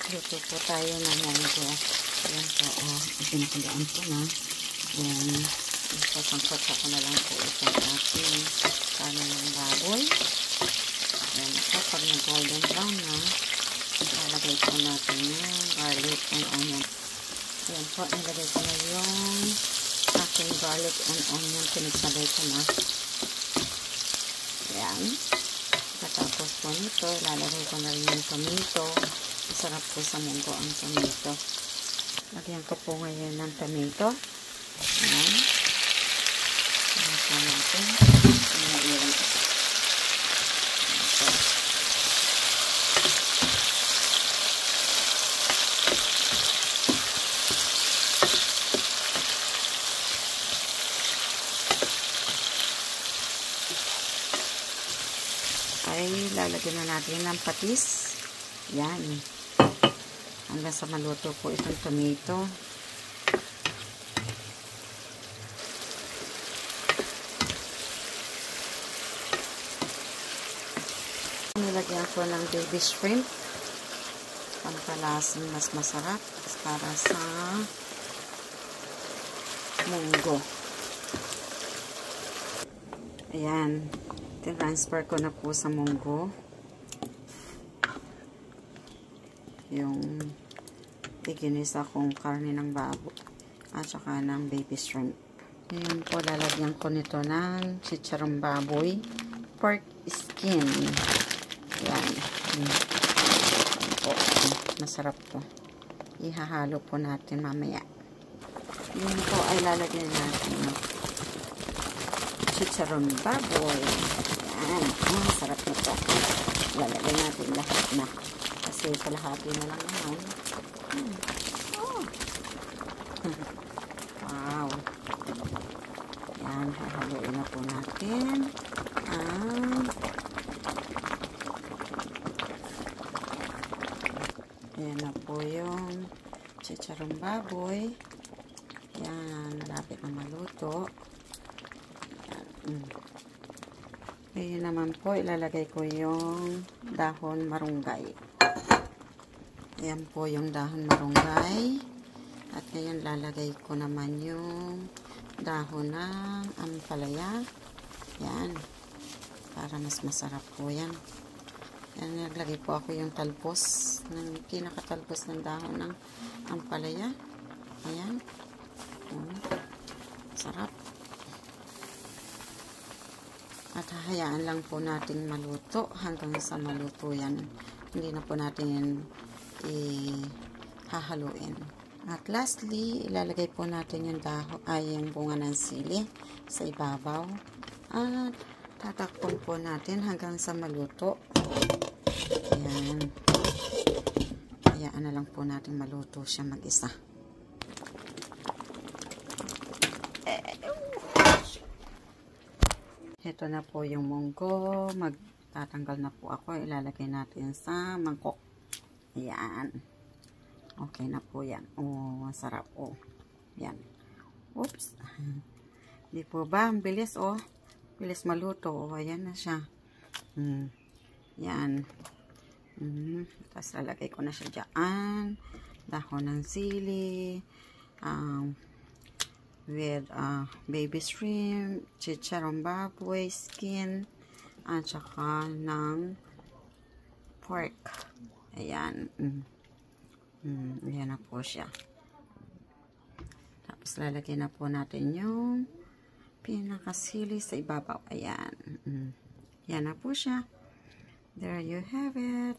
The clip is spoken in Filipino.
Luto po tayo ng munggo. Ayan po, pinakadaan po na. Ayan, isasangkot ko na lang po itong ating kanin ng baboy. Ayan po, pag nag-golden brown na, ilalagay po natin yung garlic and onion. Ayan po, nilagay ko na yung ating garlic and onion. Pinagsabay ko na. Ayan. Katapos po nito, ilalagay ko na rin yung tomato. Masarap po sa munggo ang tomato. Lagyan ko po ngayon ng tomato. Ayan. Ayan po natin. Ayan. Ay lalagyan na natin ng patis. Yan. Hanggang sa maluto po itong tomato. Nilagyan ko ng baby shrimp. Pampalasang mas masarap para sa munggo. Ayan. Transfer ko na po sa munggo yung tiginisa kong karne ng babo at saka ng baby shrimp. Ngayon po lalagyan ko nito ng chicharong baboy, pork skin. Yan. Po. Masarap po. Ihahalo po natin mamaya. Yun po ay lalagyan natin ng chicharong baboy. Yan. Masarap nito. Lalagyan natin lahat na. Kasi kalahati na lang naman. Oh. Wow. Yan. Hahaluin na po natin. Yan na po yung chicharong baboy. Yan. Malapit na maluto. Ngayon naman po, ilalagay ko yung dahon marunggay. Ayan po yung dahon marunggay. At ngayon, lalagay ko naman yung dahon ng ampalaya. Yan. Para mas masarap po yan. Yan, naglagay po ako yung talbos. Ng pinakatalbos ng dahon ng ampalaya. Ayan. Sarap. At hahayaan lang po natin maluto hanggang sa maluto yan. Hindi na po natin hahaluin. At lastly, ilalagay po natin yung yung bunga ng sili sa ibabaw. At tatakpan po natin hanggang sa maluto. Ayan. Hayaan na lang po natin maluto siya mag-isa. Ito na po yung munggo. Magtatanggal na po ako. Ilalagay natin sa mangkok. Ayan. Okay na po yan. Oh, masarap. Oh. Yan. Oops. Di po ba? Ang bilis, oh. Bilis maluto. Oh, ayan na siya. Yan. Tapos lalagay ko na siya dyan. Dahon ng sili. With baby shrimp, chicharong baboy, skin, at saka ng pork. Ayan. Ayan na po siya. Tapos lalagyan na po natin yung pinakasili sa ibabaw. Ayan. Ayan na po siya. There you have it.